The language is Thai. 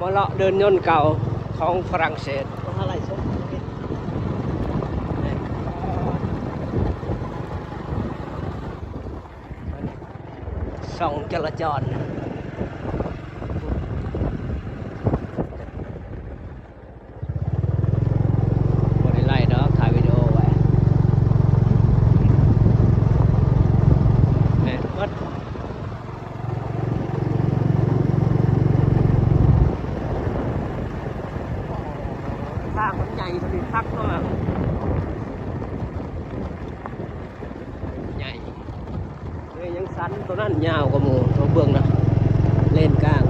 มาเลาะเดินยนต์เก่าของฝรั่งเศสอะไรส้มส่องจราจรบริไลเนาะถ่ายวิดีโอไว้เนี่ยวัดทางมันใหญ่สนิทพักเนาะใหญ่เลยยังสั้นตัวนั้นยาวกว่าหมู่ตัวเบื้องนะเลนกลาง